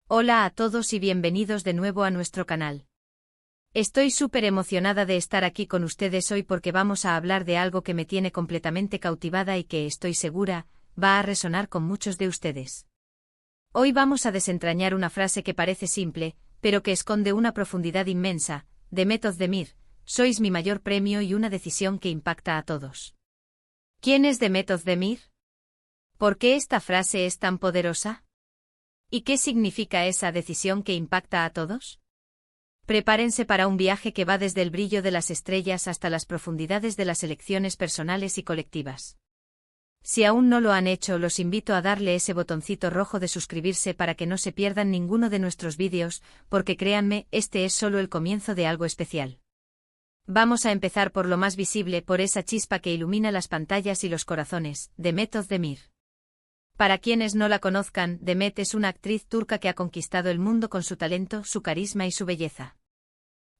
Hola a todos y bienvenidos de nuevo a nuestro canal. Estoy súper emocionada de estar aquí con ustedes hoy porque vamos a hablar de algo que me tiene completamente cautivada y que estoy segura, va a resonar con muchos de ustedes. Hoy vamos a desentrañar una frase que parece simple, pero que esconde una profundidad inmensa, Demet Özdemir, sois mi mayor premio y una decisión que impacta a todos. ¿Quién es Demet Özdemir? ¿Por qué esta frase es tan poderosa? ¿Y qué significa esa decisión que impacta a todos? Prepárense para un viaje que va desde el brillo de las estrellas hasta las profundidades de las elecciones personales y colectivas. Si aún no lo han hecho, los invito a darle ese botoncito rojo de suscribirse para que no se pierdan ninguno de nuestros vídeos, porque créanme, este es solo el comienzo de algo especial. Vamos a empezar por lo más visible, por esa chispa que ilumina las pantallas y los corazones, Demet Özdemir. Para quienes no la conozcan, Demet es una actriz turca que ha conquistado el mundo con su talento, su carisma y su belleza.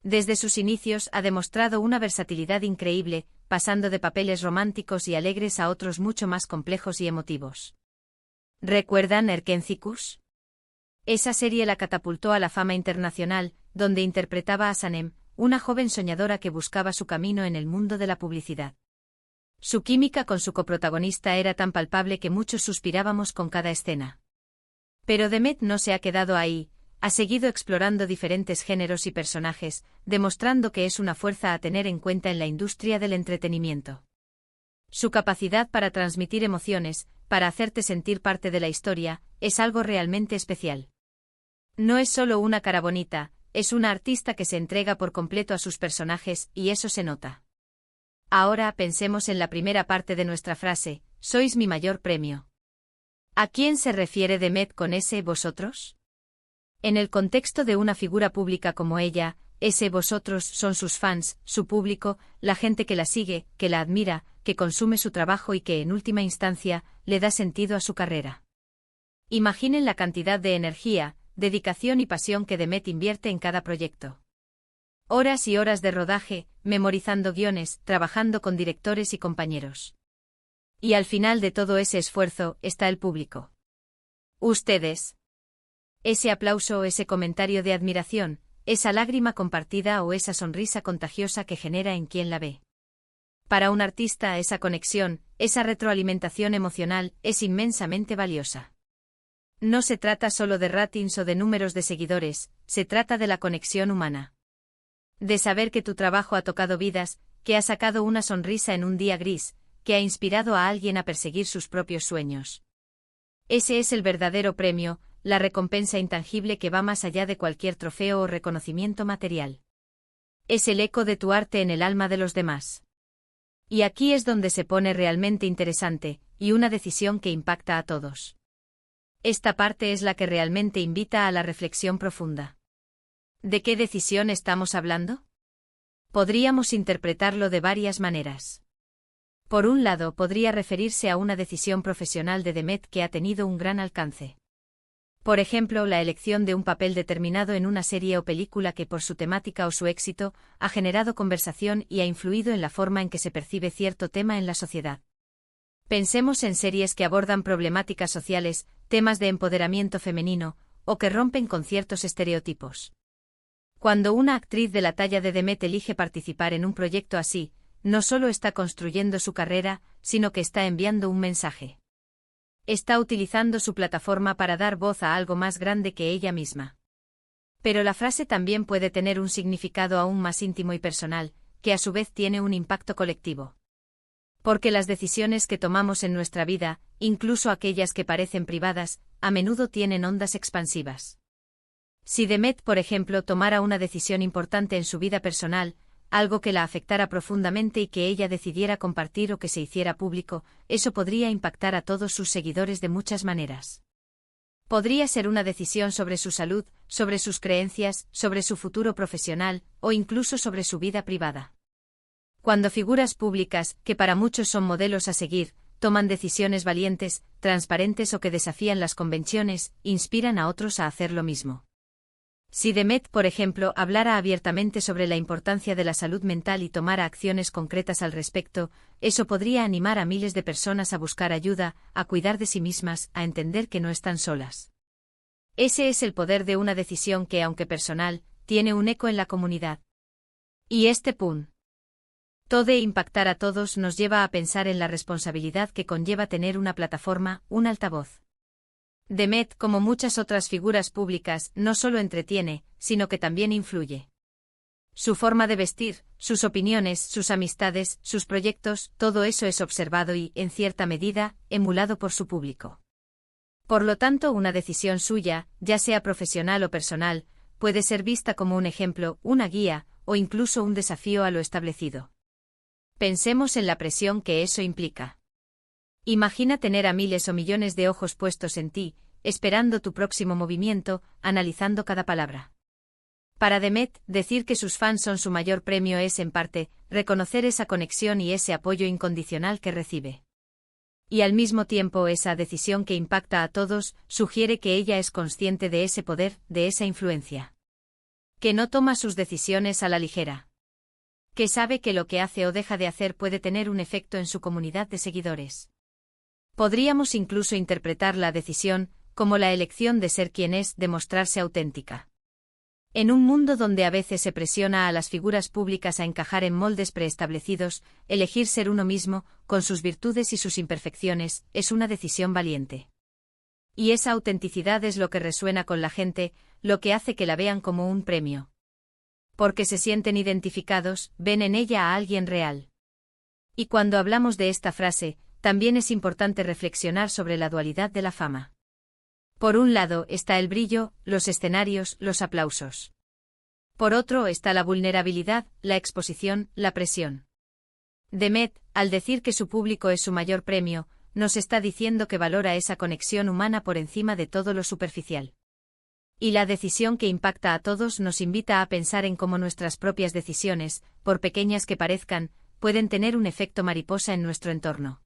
Desde sus inicios ha demostrado una versatilidad increíble, pasando de papeles románticos y alegres a otros mucho más complejos y emotivos. ¿Recuerdan Erkenci? Esa serie la catapultó a la fama internacional, donde interpretaba a Sanem, una joven soñadora que buscaba su camino en el mundo de la publicidad. Su química con su coprotagonista era tan palpable que muchos suspirábamos con cada escena. Pero Demet no se ha quedado ahí, ha seguido explorando diferentes géneros y personajes, demostrando que es una fuerza a tener en cuenta en la industria del entretenimiento. Su capacidad para transmitir emociones, para hacerte sentir parte de la historia, es algo realmente especial. No es solo una cara bonita, es una artista que se entrega por completo a sus personajes, y eso se nota. Ahora pensemos en la primera parte de nuestra frase, sois mi mayor premio. ¿A quién se refiere Demet con ese vosotros? En el contexto de una figura pública como ella, ese vosotros son sus fans, su público, la gente que la sigue, que la admira, que consume su trabajo y que en última instancia, le da sentido a su carrera. Imaginen la cantidad de energía, dedicación y pasión que Demet invierte en cada proyecto. Horas y horas de rodaje, memorizando guiones, trabajando con directores y compañeros. Y al final de todo ese esfuerzo está el público. Ustedes. Ese aplauso o ese comentario de admiración, esa lágrima compartida o esa sonrisa contagiosa que genera en quien la ve. Para un artista esa conexión, esa retroalimentación emocional, es inmensamente valiosa. No se trata solo de ratings o de números de seguidores, se trata de la conexión humana. De saber que tu trabajo ha tocado vidas, que ha sacado una sonrisa en un día gris, que ha inspirado a alguien a perseguir sus propios sueños. Ese es el verdadero premio, la recompensa intangible que va más allá de cualquier trofeo o reconocimiento material. Es el eco de tu arte en el alma de los demás. Y aquí es donde se pone realmente interesante, y una decisión que impacta a todos. Esta parte es la que realmente invita a la reflexión profunda. ¿De qué decisión estamos hablando? Podríamos interpretarlo de varias maneras. Por un lado, podría referirse a una decisión profesional de Demet que ha tenido un gran alcance. Por ejemplo, la elección de un papel determinado en una serie o película que por su temática o su éxito, ha generado conversación y ha influido en la forma en que se percibe cierto tema en la sociedad. Pensemos en series que abordan problemáticas sociales, temas de empoderamiento femenino, o que rompen con ciertos estereotipos. Cuando una actriz de la talla de Demet elige participar en un proyecto así, no solo está construyendo su carrera, sino que está enviando un mensaje. Está utilizando su plataforma para dar voz a algo más grande que ella misma. Pero la frase también puede tener un significado aún más íntimo y personal, que a su vez tiene un impacto colectivo. Porque las decisiones que tomamos en nuestra vida, incluso aquellas que parecen privadas, a menudo tienen ondas expansivas. Si Demet, por ejemplo, tomara una decisión importante en su vida personal, algo que la afectara profundamente y que ella decidiera compartir o que se hiciera público, eso podría impactar a todos sus seguidores de muchas maneras. Podría ser una decisión sobre su salud, sobre sus creencias, sobre su futuro profesional, o incluso sobre su vida privada. Cuando figuras públicas, que para muchos son modelos a seguir, toman decisiones valientes, transparentes o que desafían las convenciones, inspiran a otros a hacer lo mismo. Si Demet, por ejemplo, hablara abiertamente sobre la importancia de la salud mental y tomara acciones concretas al respecto, eso podría animar a miles de personas a buscar ayuda, a cuidar de sí mismas, a entender que no están solas. Ese es el poder de una decisión que, aunque personal, tiene un eco en la comunidad. Y este punto de impactar a todos nos lleva a pensar en la responsabilidad que conlleva tener una plataforma, un altavoz. Demet, como muchas otras figuras públicas, no solo entretiene, sino que también influye. Su forma de vestir, sus opiniones, sus amistades, sus proyectos, todo eso es observado y, en cierta medida, emulado por su público. Por lo tanto, una decisión suya, ya sea profesional o personal, puede ser vista como un ejemplo, una guía, o incluso un desafío a lo establecido. Pensemos en la presión que eso implica. Imagina tener a miles o millones de ojos puestos en ti, esperando tu próximo movimiento, analizando cada palabra. Para Demet, decir que sus fans son su mayor premio es, en parte, reconocer esa conexión y ese apoyo incondicional que recibe. Y al mismo tiempo esa decisión que impacta a todos, sugiere que ella es consciente de ese poder, de esa influencia. Que no toma sus decisiones a la ligera. Que sabe que lo que hace o deja de hacer puede tener un efecto en su comunidad de seguidores. Podríamos incluso interpretar la decisión como la elección de ser quien es, de mostrarse auténtica. En un mundo donde a veces se presiona a las figuras públicas a encajar en moldes preestablecidos, elegir ser uno mismo, con sus virtudes y sus imperfecciones, es una decisión valiente. Y esa autenticidad es lo que resuena con la gente, lo que hace que la vean como un premio. Porque se sienten identificados, ven en ella a alguien real. Y cuando hablamos de esta frase, también es importante reflexionar sobre la dualidad de la fama. Por un lado está el brillo, los escenarios, los aplausos. Por otro está la vulnerabilidad, la exposición, la presión. Demet, al decir que su público es su mayor premio, nos está diciendo que valora esa conexión humana por encima de todo lo superficial. Y la decisión que impacta a todos nos invita a pensar en cómo nuestras propias decisiones, por pequeñas que parezcan, pueden tener un efecto mariposa en nuestro entorno.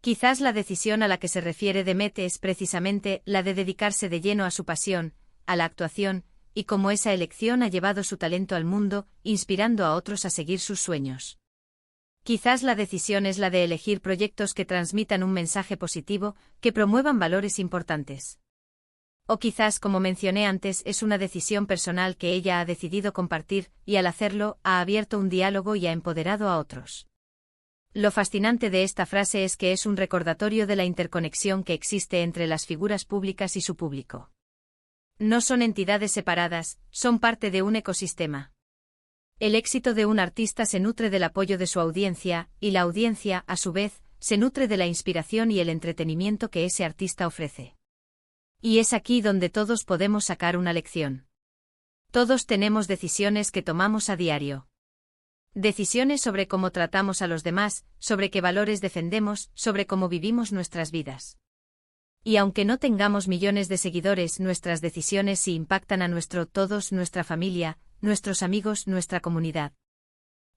Quizás la decisión a la que se refiere Demet es precisamente la de dedicarse de lleno a su pasión, a la actuación, y cómo esa elección ha llevado su talento al mundo, inspirando a otros a seguir sus sueños. Quizás la decisión es la de elegir proyectos que transmitan un mensaje positivo, que promuevan valores importantes. O quizás, como mencioné antes, es una decisión personal que ella ha decidido compartir, y al hacerlo, ha abierto un diálogo y ha empoderado a otros. Lo fascinante de esta frase es que es un recordatorio de la interconexión que existe entre las figuras públicas y su público. No son entidades separadas, son parte de un ecosistema. El éxito de un artista se nutre del apoyo de su audiencia, y la audiencia, a su vez, se nutre de la inspiración y el entretenimiento que ese artista ofrece. Y es aquí donde todos podemos sacar una lección. Todos tenemos decisiones que tomamos a diario. Decisiones sobre cómo tratamos a los demás, sobre qué valores defendemos, sobre cómo vivimos nuestras vidas. Y aunque no tengamos millones de seguidores, nuestras decisiones sí impactan a todos, nuestra familia, nuestros amigos, nuestra comunidad.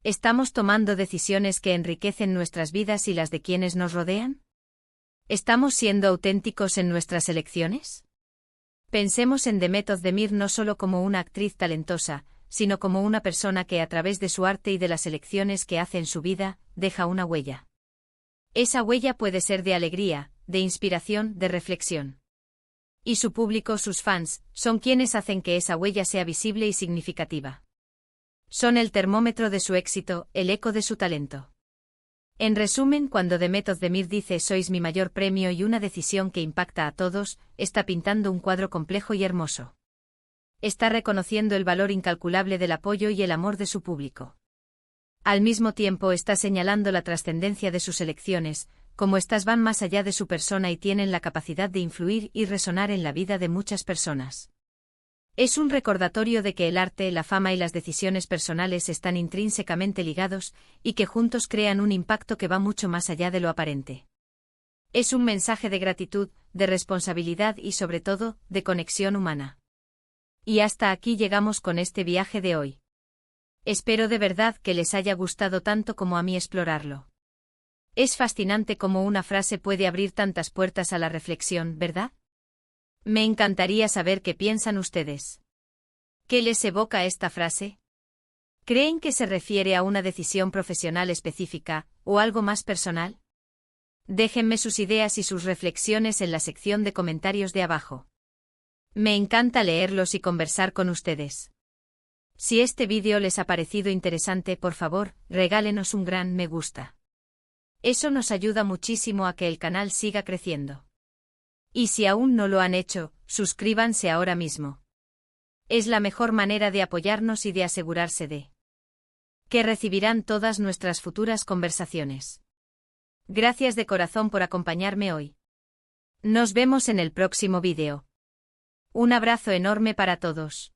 ¿Estamos tomando decisiones que enriquecen nuestras vidas y las de quienes nos rodean? ¿Estamos siendo auténticos en nuestras elecciones? Pensemos en Demet Özdemir no solo como una actriz talentosa, sino como una persona que a través de su arte y de las elecciones que hace en su vida, deja una huella. Esa huella puede ser de alegría, de inspiración, de reflexión. Y su público, sus fans, son quienes hacen que esa huella sea visible y significativa. Son el termómetro de su éxito, el eco de su talento. En resumen, cuando Demet Özdemir dice «sois mi mayor premio» y una decisión que impacta a todos, está pintando un cuadro complejo y hermoso. Está reconociendo el valor incalculable del apoyo y el amor de su público. Al mismo tiempo está señalando la trascendencia de sus elecciones, como estas van más allá de su persona y tienen la capacidad de influir y resonar en la vida de muchas personas. Es un recordatorio de que el arte, la fama y las decisiones personales están intrínsecamente ligados, y que juntos crean un impacto que va mucho más allá de lo aparente. Es un mensaje de gratitud, de responsabilidad y sobre todo, de conexión humana. Y hasta aquí llegamos con este viaje de hoy. Espero de verdad que les haya gustado tanto como a mí explorarlo. Es fascinante cómo una frase puede abrir tantas puertas a la reflexión, ¿verdad? Me encantaría saber qué piensan ustedes. ¿Qué les evoca esta frase? ¿Creen que se refiere a una decisión profesional específica, o algo más personal? Déjenme sus ideas y sus reflexiones en la sección de comentarios de abajo. Me encanta leerlos y conversar con ustedes. Si este vídeo les ha parecido interesante, por favor, regálenos un gran me gusta. Eso nos ayuda muchísimo a que el canal siga creciendo. Y si aún no lo han hecho, suscríbanse ahora mismo. Es la mejor manera de apoyarnos y de asegurarse de que recibirán todas nuestras futuras conversaciones. Gracias de corazón por acompañarme hoy. Nos vemos en el próximo vídeo. Un abrazo enorme para todos.